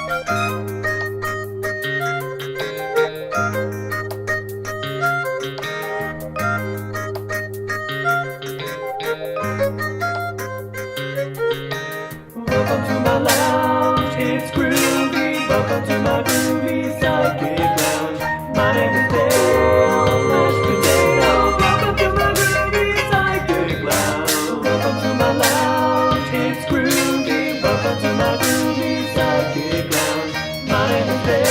Welcome to my lounge, it's groovy. Welcome to my groovy psychic lounge. My name is Dale, mashed potato. Welcome to my groovy psychic lounge. Welcome to my lounge, it's groovy. Welcome to my groovy psychic lounge. My name is Dale,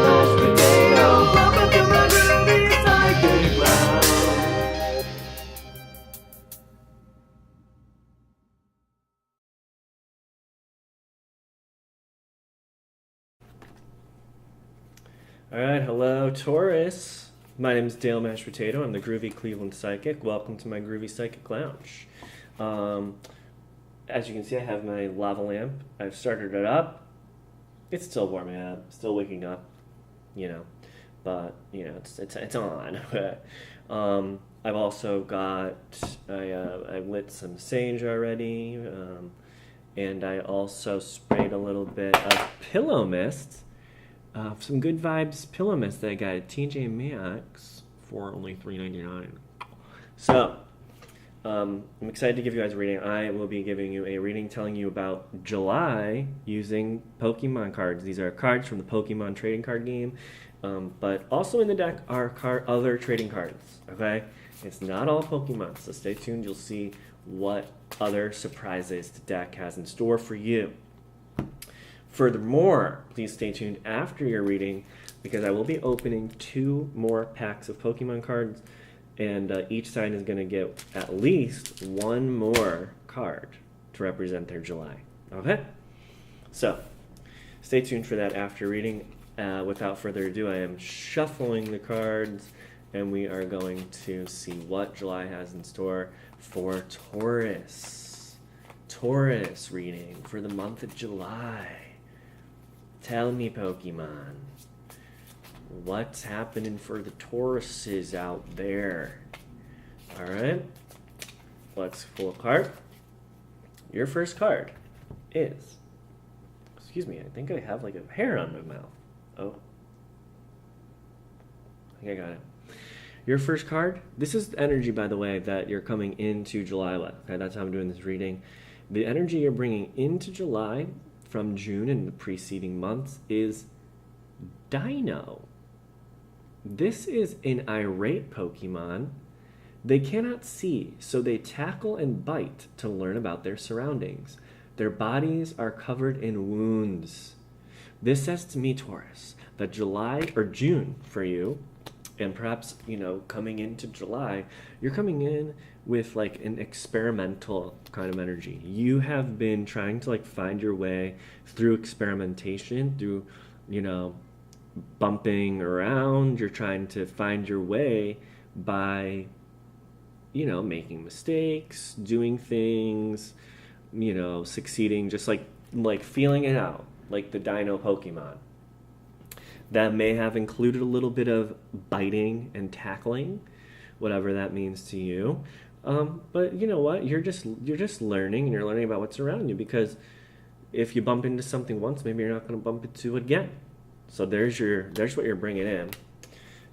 mashed potato. Welcome to my groovy psychic lounge. All right, hello, Taurus. My name is Dale Mashed Potato. I'm the Groovy Cleveland Psychic. Welcome to my Groovy Psychic Lounge. As you can see, I have my lava lamp. I've started it up. It's still warming up, still waking up, but it's on. I've also got I lit some sage already, and I also sprayed a little bit of pillow mist. Some Good Vibes pillow mist that I got at TJ Maxx for only $3.99. So, I'm excited to give you guys a reading. I will be giving you a reading telling you about July using Pokemon cards. These are cards from the Pokemon trading card game, but also in the deck are other trading cards, okay? It's not all Pokemon, so stay tuned. You'll see what other surprises the deck has in store for you. Furthermore, please stay tuned after your reading because I will be opening 2 more packs of Pokemon cards, and each side is going to get at least 1 more card to represent their July. Okay? So, stay tuned for that after reading. Without further ado, I am shuffling the cards, and we are going to see what July has in store for Taurus. Taurus reading for the month of July. Tell me, Pokemon, what's happening for the Tauruses out there? All right, let's pull a card. Your first card is, excuse me, I think I have like a hair on my mouth. Oh, I think I got it. Your first card, this is the energy, by the way, that you're coming into July with. Okay, that's how I'm doing this reading. The energy you're bringing into July from June and the preceding months is Dino. This is an irate Pokemon. They cannot see, so they tackle and bite to learn about their surroundings. Their bodies are covered in wounds. This says to me, Taurus, that July or June for you, and perhaps, coming into July, you're coming in with like an experimental kind of energy. You have been trying to find your way through experimentation, through, bumping around. You're trying to find your way by, making mistakes, doing things, succeeding, just like feeling it out, like the Dino Pokemon. That may have included a little bit of biting and tackling, whatever that means to you. But you know what? You're just learning, and you're learning about what's around you, because if you bump into something once, maybe you're not going to bump into it again. So there's what you're bringing in.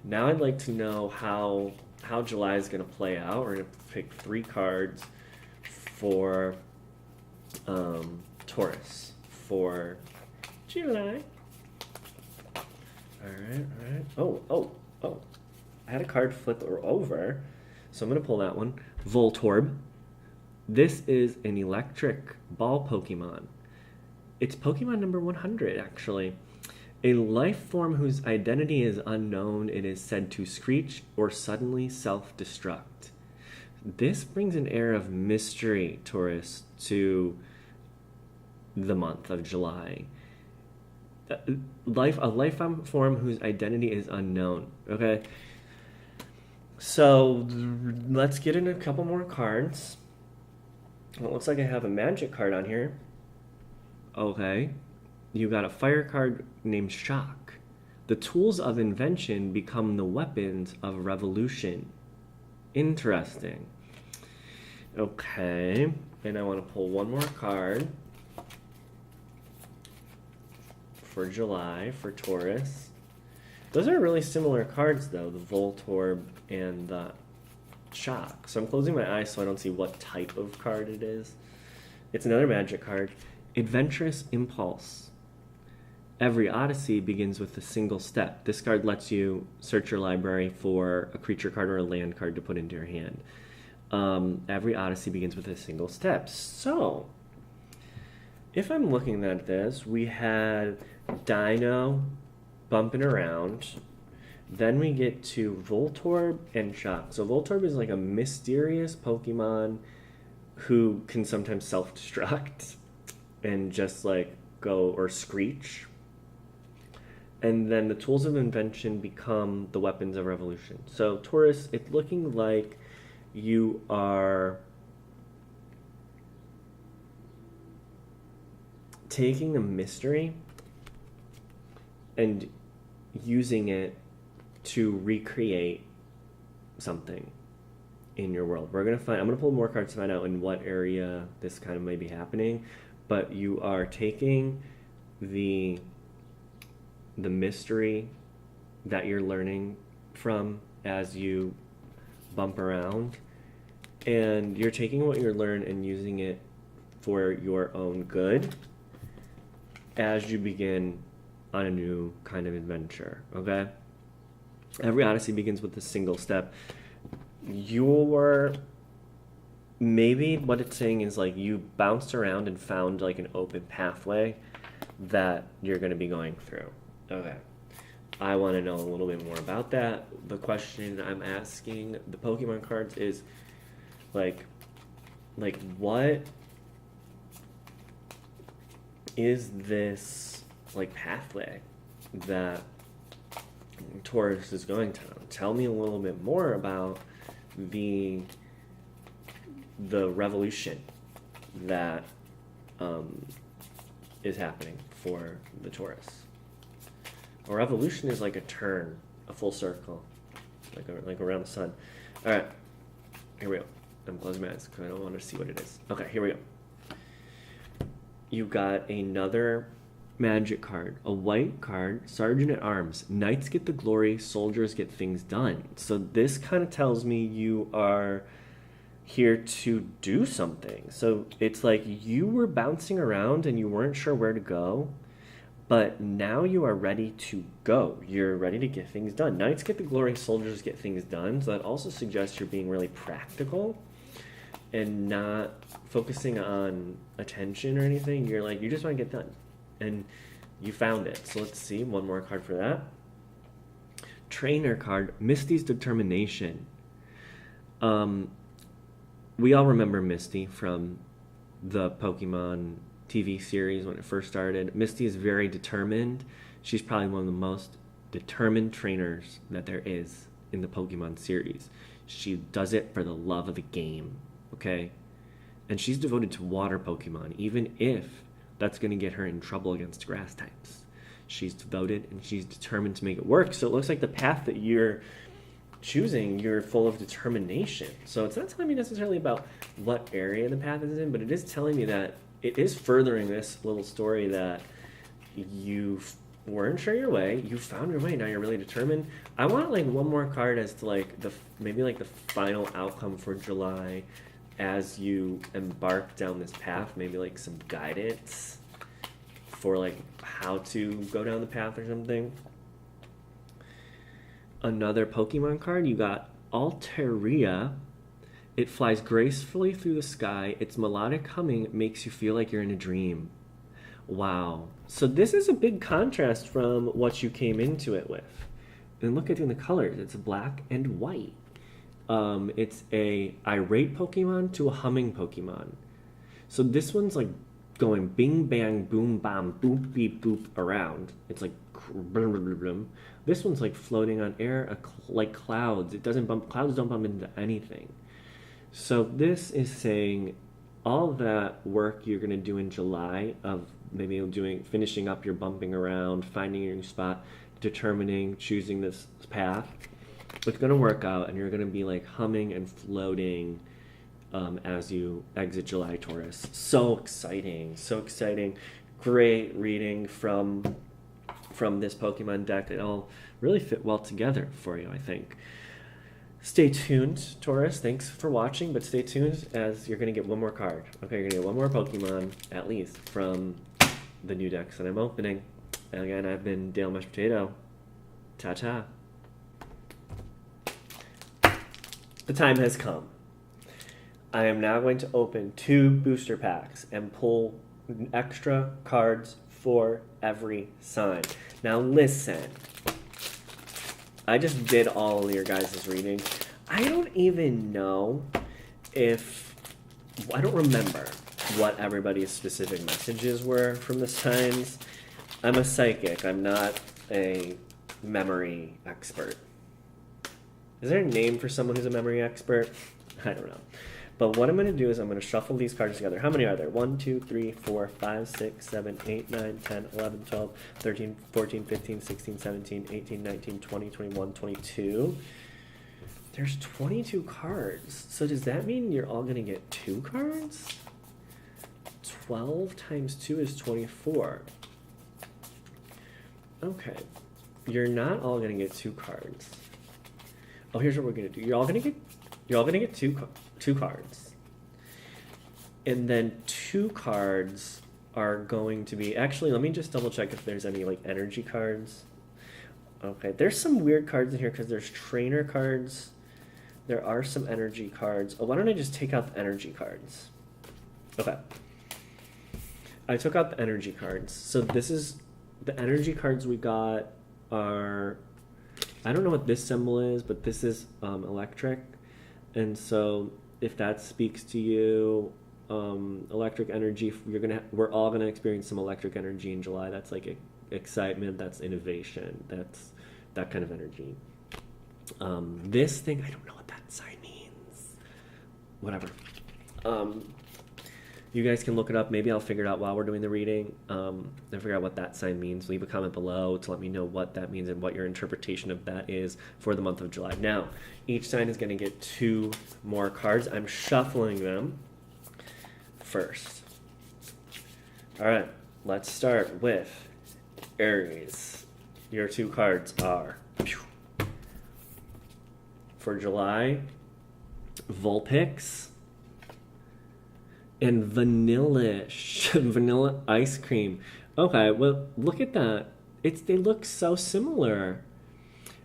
Now I'd like to know how July is going to play out. We're going to pick 3 cards for Taurus for July. All right. Oh. I had a card flip over, so I'm going to pull that one. Voltorb. This is an electric ball Pokemon. It's Pokemon number 100, actually. A life form whose identity is unknown. It is said to screech or suddenly self-destruct. This brings an air of mystery, Taurus, to the month of July. A life form whose identity is unknown. Okay, so let's get in a couple more cards. Well, it looks like I have a magic card on here. Okay, you got a fire card named Shock. The tools of invention become the weapons of revolution. Interesting. Okay, and I want to pull one more card. for July for Taurus. Those are really similar cards, though, the Voltorb and the Shock. So I'm closing my eyes so I don't see what type of card it is. It's another magic card. Adventurous Impulse. Every Odyssey begins with a single step. This card lets you search your library for a creature card or a land card to put into your hand. Every Odyssey begins with a single step. So, if I'm looking at this, we had Dino bumping around. Then we get to Voltorb and Shock. So Voltorb is like a mysterious Pokemon who can sometimes self-destruct and just like go or screech. And then the tools of invention become the weapons of revolution. So Taurus, it's looking like you are taking the mystery and using it to recreate something in your world. I'm gonna pull more cards to find out in what area this kind of may be happening, but you are taking the mystery that you're learning from as you bump around, and you're taking what you learn and using it for your own good as you begin on a new kind of adventure, okay? Every Odyssey begins with a single step. Maybe what it's saying is like you bounced around and found like an open pathway that you're going to be going through. Okay. I want to know a little bit more about that. The question I'm asking the Pokemon cards is like what is this like pathway that Taurus is going to? Tell me a little bit more about the revolution that is happening for the Taurus. A revolution is like a turn, a full circle, like around the sun. All right, here we go. I'm closing my eyes because I don't want to see what it is. Okay, here we go. You got another magic card, a white card, Sergeant at Arms. Knights get the glory, soldiers get things done. So this kind of tells me you are here to do something. So it's like you were bouncing around and you weren't sure where to go, but now you are ready to go. You're ready to get things done. Knights get the glory, soldiers get things done. So that also suggests you're being really practical and not focusing on attention or anything. You're like, you just want to get done. And you found it. So let's see, one more card for that. Trainer card, Misty's Determination. We all remember Misty from the Pokemon TV series when it first started. Misty is very determined. She's probably one of the most determined trainers that there is in the Pokemon series. She does it for the love of the game, okay? And she's devoted to water Pokemon, even if that's going to get her in trouble against grass types. She's devoted and she's determined to make it work. So it looks like the path that you're choosing, you're full of determination. So it's not telling me necessarily about what area the path is in, but it is telling me that it is furthering this little story that you weren't sure your way, you found your way, now you're really determined. I want like one more card as to like maybe like the final outcome for July as you embark down this path, maybe like some guidance for like how to go down the path or something. Another Pokemon card, you got Altaria. It flies gracefully through the sky. Its melodic humming makes you feel like you're in a dream. Wow. So this is a big contrast from what you came into it with. And look at the colors. It's black and white. It's a irate Pokemon to a humming Pokemon. So this one's like going bing bang boom bam boop beep boop around. It's like brum, brum, brum, brum. This one's like floating on air like clouds. Clouds don't bump into anything. So this is saying all that work you're going to do in July of maybe finishing up your bumping around, finding your new spot, determining, choosing this path, it's going to work out and you're going to be like humming and floating as you exit July, Taurus. So exciting, so exciting. Great reading from from this Pokemon deck. It'll really fit well together for you, I think. Stay tuned, Taurus. Thanks for watching, but stay tuned as you're going to get one more card. Okay, you're going to get one more Pokemon, at least, from the new decks that I'm opening. And again, I've been Dale Mashed Potato. Ta-ta. The time has come. I am now going to open 2 booster packs and pull extra cards for every sign. Now listen. I just did all of your guys' reading. I don't even know I don't remember what everybody's specific messages were from the signs. I'm a psychic. I'm not a memory expert. Is there a name for someone who's a memory expert? I don't know. But what I'm going to do is I'm going to shuffle these cards together. How many are there? 1, 2, 3, 4, 5, 6, 7, 8, 9, 10, 11, 12, 13, 14, 15, 16, 17, 18, 19, 20, 21, 22. There's 22 cards. So does that mean you're all going to get 2 cards? 12 times 2 is 24. Okay. You're not all going to get 2 cards. Oh, here's what we're going to do. You're all going to get two cards. And then 2 cards are going to be... Actually, let me just double check if there's any like energy cards. Okay, there's some weird cards in here because there's trainer cards. There are some energy cards. Oh, why don't I just take out the energy cards? Okay. I took out the energy cards. So this is... The energy cards we got are... I don't know what this symbol is, but this is electric. And so if that speaks to you, electric energy, we're all gonna experience some electric energy in July. That's like excitement, that's innovation, that's that kind of energy. This thing, I don't know what that sign means. Whatever. You guys can look it up. Maybe I'll figure it out while we're doing the reading and figure out what that sign means. Leave a comment below to let me know what that means and what your interpretation of that is for the month of July. Now, each sign is going to get 2 more cards. I'm shuffling them first. All right, let's start with Aries. Your 2 cards are, for July, Vulpix and vanilla ice cream. Okay, well, look at that. They look so similar.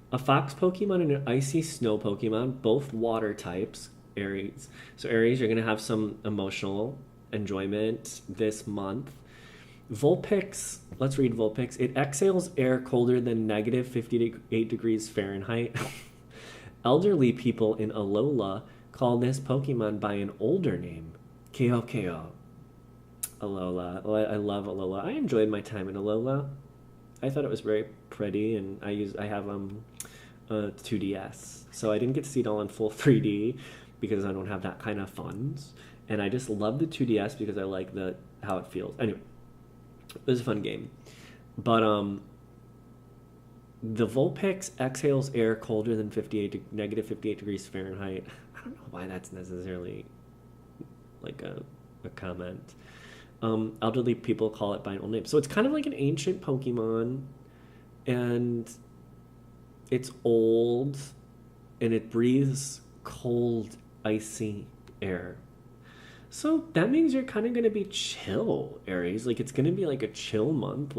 A fox Pokemon and an icy snow Pokemon, both water types, Aries. So Aries, you're going to have some emotional enjoyment this month. Vulpix, let's read Vulpix. It exhales air colder than negative 58 degrees Fahrenheit. Elderly people in Alola call this Pokemon by an older name. Keo. Alola. I love Alola. I enjoyed my time in Alola. I thought it was very pretty, and I have a 2DS, so I didn't get to see it all in full 3D because I don't have that kind of funds. And I just love the 2DS because I like how it feels. Anyway, it was a fun game. But the Vulpix exhales air colder than negative 58 degrees Fahrenheit. I don't know why that's necessarily like a comment. Elderly people call it by an old name. So it's kind of like an ancient Pokemon, and it's old, and it breathes cold, icy air. So that means you're kind of going to be chill, Aries. Like, it's going to be like a chill month,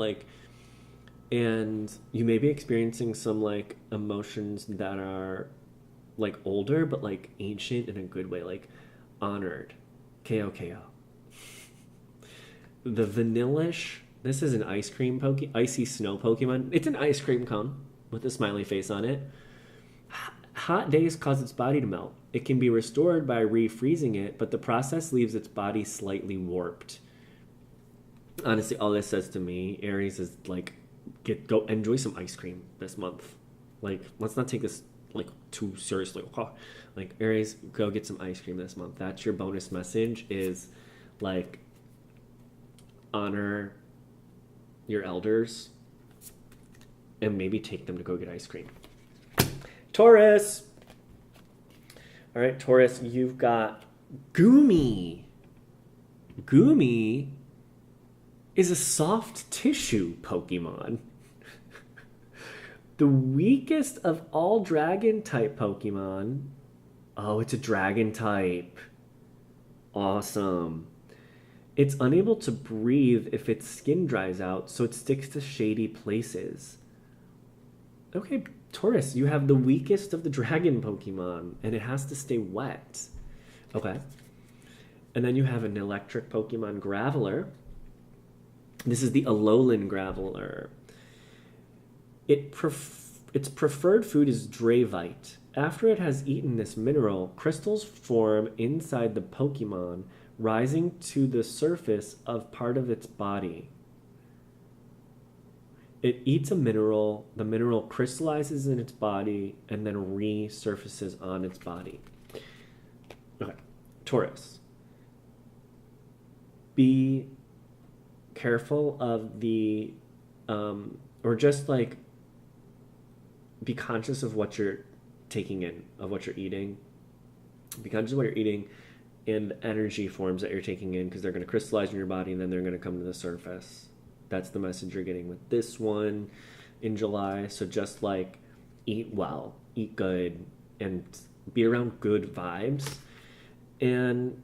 and you may be experiencing some like emotions that are like older, but like ancient in a good way, like honored. Ko. The Vanillish, this is an icy snow Pokemon. It's an ice cream cone with a smiley face on it. Hot days cause its body to melt. It can be restored by refreezing it, but the process leaves its body slightly warped. Honestly, all this says to me, Aries, is like, go enjoy some ice cream this month. Like, let's not take this like too seriously. Like, Aries, go get some ice cream this month. That's your bonus message, is like, honor your elders and maybe take them to go get ice cream. Taurus. All right, Taurus, you've got Goomy. Goomy is a soft tissue Pokemon. The weakest of all dragon type Pokemon. Oh, it's a dragon type. Awesome. It's unable to breathe if its skin dries out, so it sticks to shady places. Okay, Taurus, you have the weakest of the dragon Pokemon, and it has to stay wet. Okay. And then you have an electric Pokemon, Graveler. This is the Alolan Graveler. Its preferred food is Dravite. After it has eaten this mineral, crystals form inside the Pokemon, rising to the surface of part of its body. It eats a mineral, the mineral crystallizes in its body, and then resurfaces on its body. Okay, Taurus. Be careful of the, or just like, be conscious of what you're taking in, of what you're eating. Be conscious of what you're eating and the energy forms that you're taking in, because they're going to crystallize in your body and then they're going to come to the surface. That's the message you're getting with this one in July. So just like eat well, eat good, and be around good vibes. And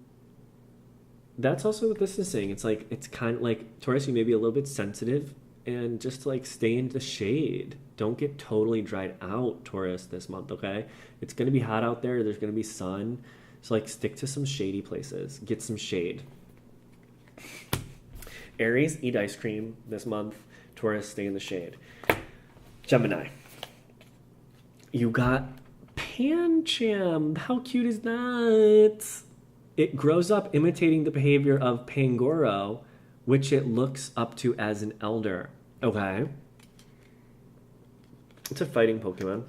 that's also what this is saying. It's like, it's kind of like, Taurus, you may be a little bit sensitive, and just like stay in the shade. Don't get totally dried out, Taurus, this month, okay? It's going to be hot out there. There's going to be sun. So like stick to some shady places. Get some shade. Aries, eat ice cream this month. Taurus, stay in the shade. Gemini. You got Pancham. How cute is that? It grows up imitating the behavior of Pangoro, which it looks up to as an elder. Okay. It's a fighting Pokemon.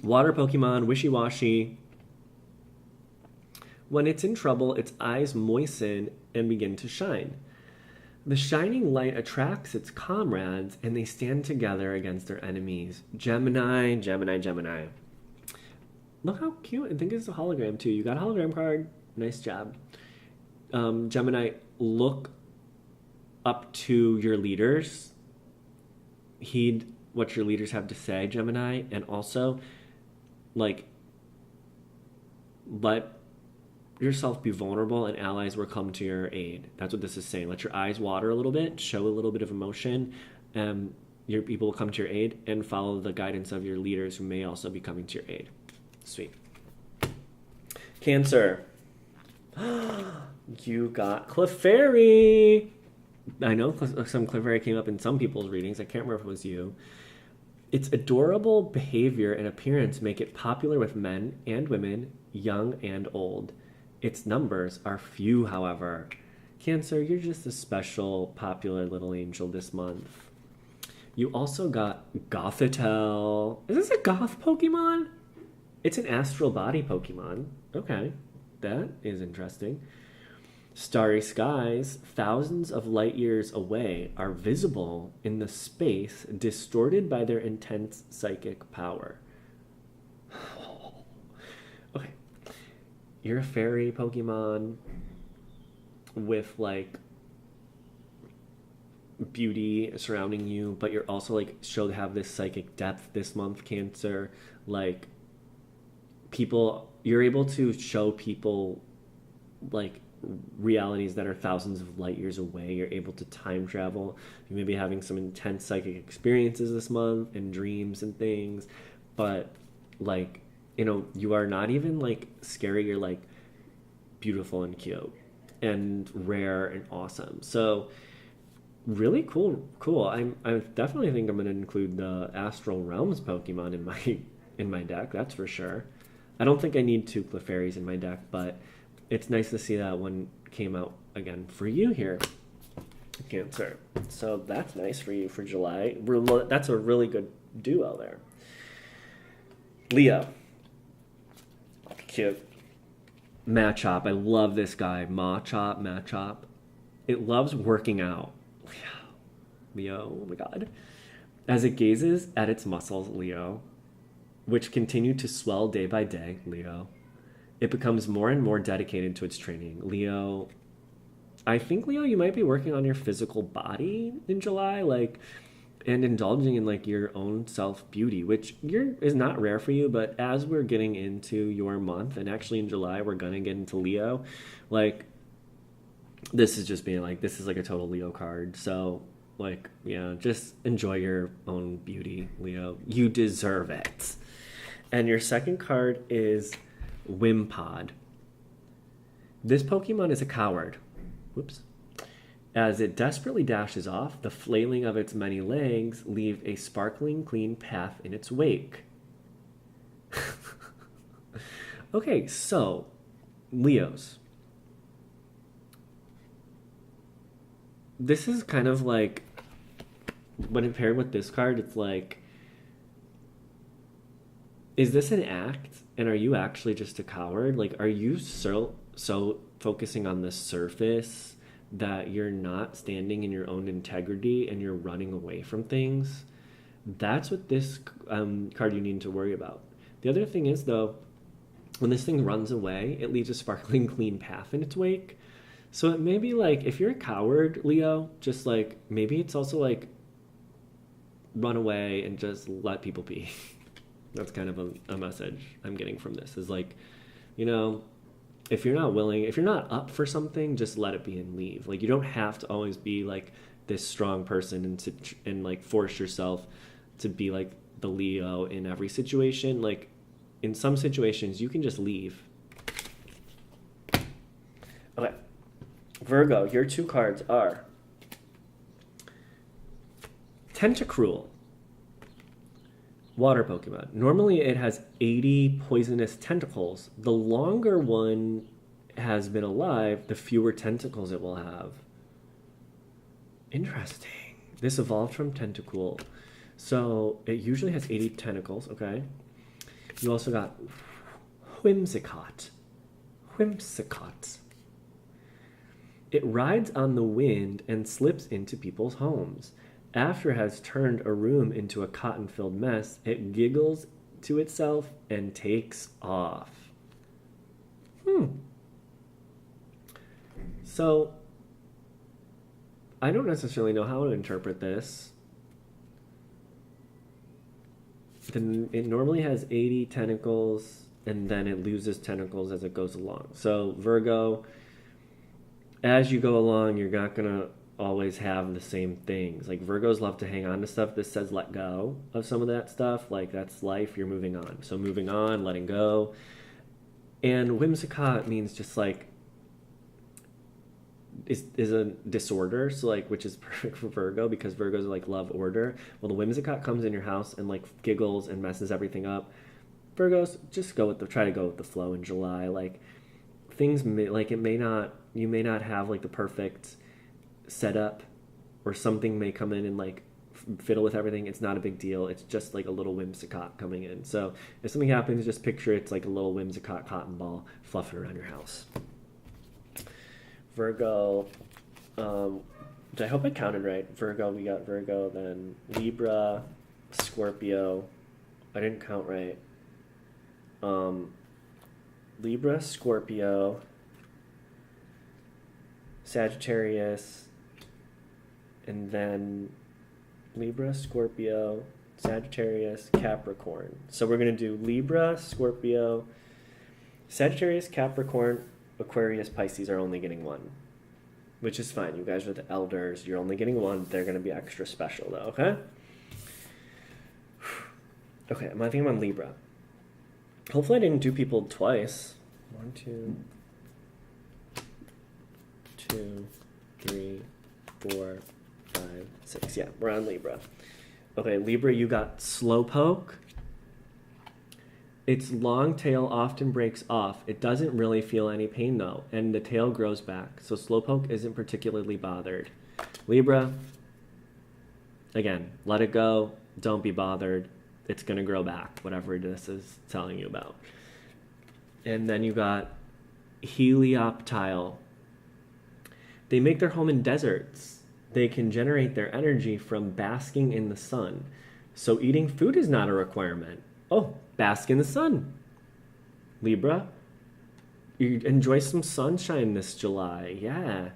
Water Pokemon, wishy-washy. When it's in trouble, its eyes moisten and begin to shine. The shining light attracts its comrades, and they stand together against their enemies. Gemini, Gemini, Gemini. Look how cute. I think it's a hologram, too. You got a hologram card. Nice job. Gemini, look up to your leaders. Heed what your leaders have to say, Gemini. And also, like, let yourself be vulnerable, and allies will come to your aid. That's what this is saying. Let your eyes water a little bit, show a little bit of emotion. Your people will come to your aid, and follow the guidance of your leaders, who may also be coming to your aid. Sweet. Cancer. You got Clefairy. I know some Clefairy came up in some people's readings. I can't remember if it was you. Its adorable behavior and appearance make it popular with men and women, young and old. Its numbers are few, however. Cancer, you're just a special, popular little angel this month. You also got Gothitelle. Is this a goth Pokemon? It's an astral body Pokemon. Okay, that is interesting. Starry skies, thousands of light years away, are visible in the space distorted by their intense psychic power. Okay. You're a fairy Pokemon with like beauty surrounding you, but you're also like have this psychic depth this month, Cancer. Like people, you're able to show people like realities that are thousands of light years away. You're able to time travel. You may be having some intense psychic experiences this month and dreams and things, but like, you know, you are not even like scary. You're like beautiful and cute and rare and awesome. So really cool. I definitely think I'm going to include the Astral Realms Pokemon in my deck. That's for sure. I don't think I need 2 Clefairies in my deck, but it's nice to see that one came out again for you here, Cancer. So that's nice for you for July. That's a really good duo there. Leo. Cute. Machop. I love this guy. Machop. It loves working out. Leo, oh my god. As it gazes at its muscles, Leo, which continue to swell day by day, Leo, it becomes more and more dedicated to its training. Leo, I think, Leo, you might be working on your physical body in July. Like, and indulging in like your own self beauty, which is not rare for you. But as we're getting into your month, and actually in July we're gonna get into Leo, like this is just being like, this is like a total Leo card. So like, yeah, just enjoy your own beauty, Leo. You deserve it. And your second card is Wimpod. This Pokemon is a coward. Whoops. As it desperately dashes off, the flailing of its many legs leave a sparkling clean path in its wake. Okay, so Leos. This is kind of like, when paired with this card, it's like, is this an act? And are you actually just a coward? Like, are you so focusing on the surface that you're not standing in your own integrity and you're running away from things? That's what this card you need to worry about. The other thing is, though, when this thing runs away, it leaves a sparkling clean path in its wake. So it may be like, if you're a coward, Leo, just like, maybe it's also like, run away and just let people be. That's kind of a message I'm getting from this, is like, you know, if you're not up for something, just let it be and leave. Like, you don't have to always be like this strong person and like force yourself to be like the Leo in every situation. Like, in some situations, you can just leave. Okay. Virgo, your two cards are Tentacruel. Water Pokemon. Normally it has 80 poisonous tentacles. The longer one has been alive, the fewer tentacles it will have. Interesting. This evolved from Tentacool. So it usually has 80 tentacles, okay? You also got Whimsicott. Whimsicott. It rides on the wind and slips into people's homes. After it has turned a room into a cotton-filled mess, it giggles to itself and takes off. So, I don't necessarily know how to interpret this. It normally has 80 tentacles, and then it loses tentacles as it goes along. So, Virgo, as you go along, you're not going to always have the same things. Like, Virgos love to hang on to stuff. This says let go of some of that stuff. Like, that's life. You're moving on. So moving on, letting go. And Whimsicott means just like is a disorder. So like, which is perfect for Virgo because Virgos like love order. Well, the Whimsicott comes in your house and like giggles and messes everything up. Virgos, just try to go with the flow in July. Like, things you may not have like the perfect setup, or something may come in and like fiddle with everything. It's not a big deal. It's just like a little Whimsicott coming in. So if something happens, just picture it's like a little Whimsicott cotton ball fluffing around your house. Virgo, I hope I counted right. Virgo, we got Virgo, then Libra, Scorpio. I didn't count right. Libra, Scorpio, Sagittarius, and then Libra, Scorpio, Sagittarius, Capricorn. So we're going to do Libra, Scorpio, Sagittarius, Capricorn, Aquarius, Pisces are only getting one, which is fine. You guys are the elders. You're only getting one. They're going to be extra special, though, okay? Okay, I think I'm on Libra. Hopefully I didn't do people twice. 1, 2, 3, 4, 5, 6. Yeah, we're on Libra. Okay, Libra, you got Slowpoke. Its long tail often breaks off. It doesn't really feel any pain, though, and the tail grows back, so Slowpoke isn't particularly bothered. Libra, again, let it go. Don't be bothered. It's going to grow back, whatever this is telling you about. And then you got Helioptile. They make their home in deserts. They can generate their energy from basking in the sun. So eating food is not a requirement. Oh, bask in the sun. Libra, you enjoy some sunshine this July. Yeah.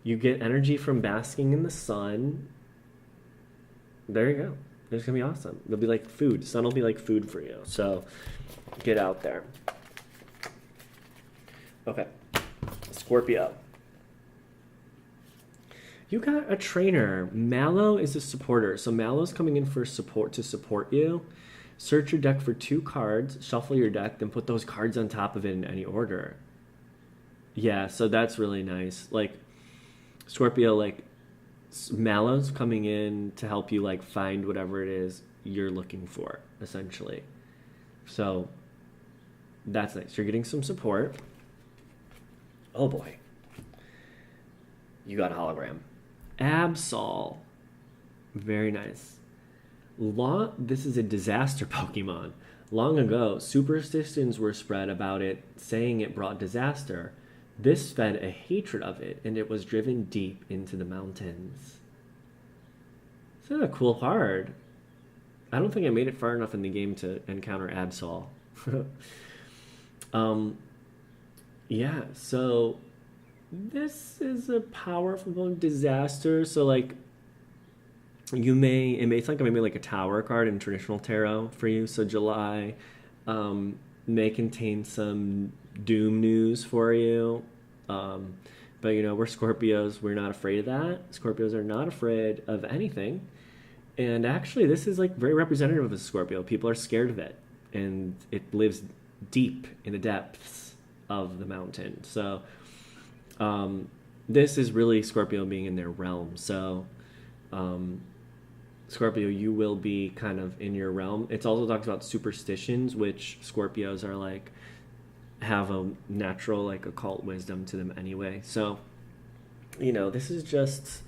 You get energy from basking in the sun. There you go. It's gonna be awesome. It'll be like food. Sun will be like food for you. So get out there. Okay. Scorpio. You got a trainer. Mallow is a supporter. So Mallow's coming in for support to support you. Search your deck for 2 cards, shuffle your deck, then put those cards on top of it in any order. Yeah, so that's really nice. Like Scorpio, like Mallow's coming in to help you like find whatever it is you're looking for, essentially. So that's nice. You're getting some support. Oh boy. You got a hologram. Absol. Very nice. This is a disaster Pokemon. Long ago, superstitions were spread about it, saying it brought disaster. This fed a hatred of it, and it was driven deep into the mountains. It's a cool card. I don't think I made it far enough in the game to encounter Absol. Yeah, so this is a powerful disaster. So like it's like maybe like a tower card in traditional tarot for you. So July may contain some doom news for you. But we're Scorpios. We're not afraid of that. Scorpios are not afraid of anything. And actually, this is like very representative of a Scorpio. People are scared of it, and it lives deep in the depths of the mountain. So this is really Scorpio being in their realm. So Scorpio, you will be kind of in your realm. It's also talks about superstitions, which Scorpios are like, have a natural like occult wisdom to them anyway. So, this is just,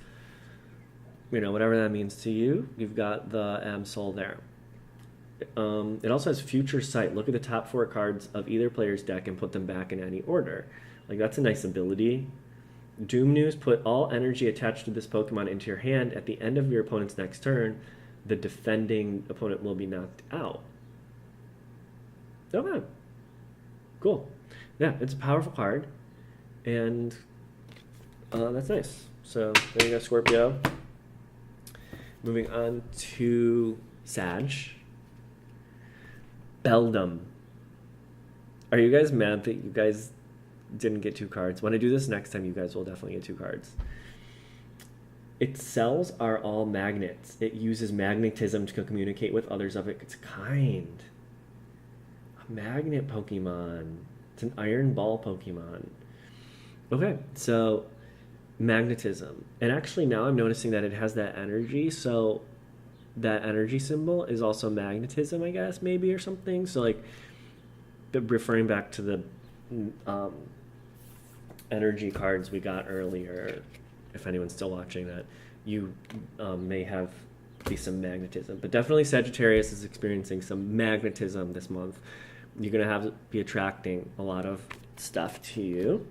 whatever that means to you. You've got the Absol there. It also has Future Sight. Look at the top 4 cards of either player's deck and put them back in any order. Like, that's a nice ability. Doom News, put all energy attached to this Pokemon into your hand. At the end of your opponent's next turn, the defending opponent will be knocked out. Okay. Cool. Yeah, it's a powerful card. And that's nice. So there you go, Scorpio. Moving on to Sag. Beldum. Are you guys mad that you guys didn't get 2 cards? When I do this next time, you guys will definitely get 2 cards. Its cells are all magnets. It uses magnetism to communicate with others of its kind. A magnet Pokemon. It's an Iron Ball Pokemon. Okay, so magnetism. And actually now I'm noticing that it has that energy, so that energy symbol is also magnetism, I guess, maybe, or something. So like referring back to the energy cards we got earlier, if anyone's still watching that, you may have be some magnetism. But definitely Sagittarius is experiencing some magnetism this month. You're going to be attracting a lot of stuff to you.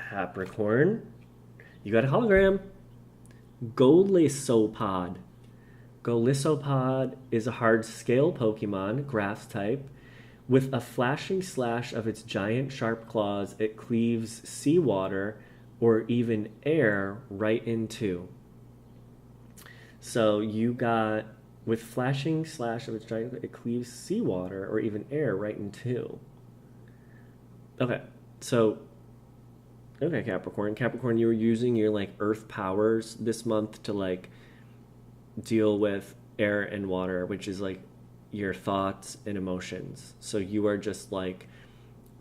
Capricorn, you got a hologram. Golisopod. Golisopod is a hard scale Pokemon, grass type. With a flashing slash of its giant sharp claws, it cleaves seawater or even air right in two. So you got, with flashing slash of its giant, it cleaves seawater or even air right in two. Okay, so, okay, Capricorn. Capricorn, you were using your, like, earth powers this month to, like, deal with air and water, which is, like, your thoughts and emotions. So you are just, like,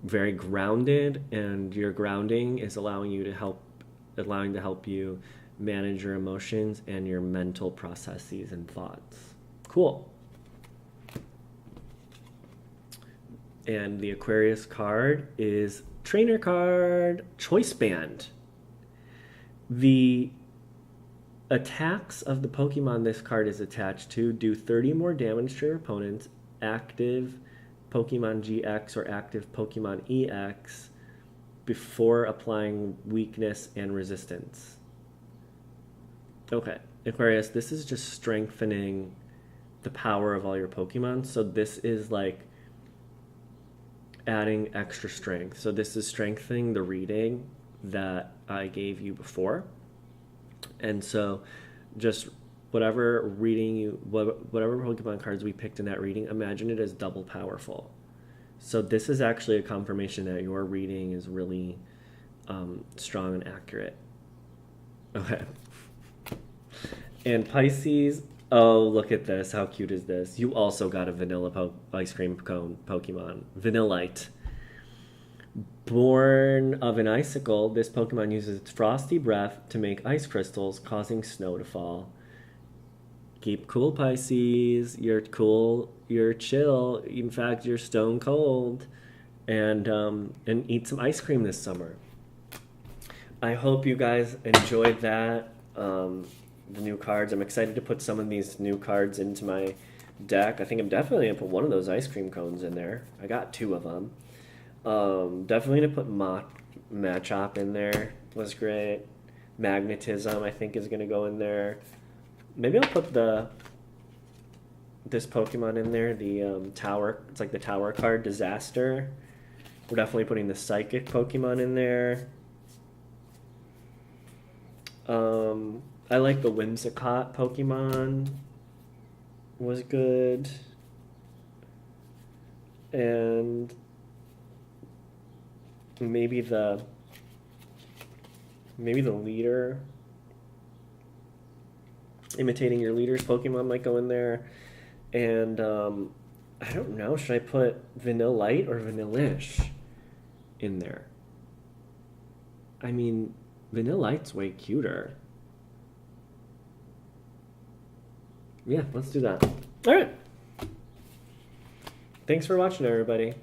very grounded, and your grounding is allowing to help you manage your emotions and your mental processes and thoughts. Cool. And the Aquarius card is Trainer card, Choice Band. The attacks of the Pokemon this card is attached to do 30 more damage to your opponent's active Pokemon GX or active Pokemon EX before applying weakness and resistance. Okay, Aquarius, this is just strengthening the power of all your Pokemon. So this is like adding extra strength. So this is strengthening the reading that I gave you before. And so just whatever reading whatever Pokemon cards we picked in that reading, imagine it as double powerful. So this is actually a confirmation that your reading is really strong and accurate. Okay. And Pisces, oh, look at this. How cute is this? You also got a vanilla ice cream cone Pokemon. Vanillite. Born of an icicle, this Pokemon uses its frosty breath to make ice crystals, causing snow to fall. Keep cool, Pisces. You're cool. You're chill. In fact, you're stone cold. And eat some ice cream this summer. I hope you guys enjoyed that. The new cards. I'm excited to put some of these new cards into my deck. I think I'm definitely going to put one of those ice cream cones in there. I got 2 of them. Definitely going to put Machop in there. Was great. Magnetism, I think, is going to go in there. Maybe I'll put this Pokemon in there. The Tower. It's like the Tower card, Disaster. We're definitely putting the Psychic Pokemon in there. I like the Whimsicott Pokemon. Was good. And maybe the leader. Imitating your leader's Pokemon might go in there. And I don't know, should I put Vanillite or Vanillish in there? I mean, Vanillite's way cuter. Yeah, let's do that. All right. Thanks for watching, everybody.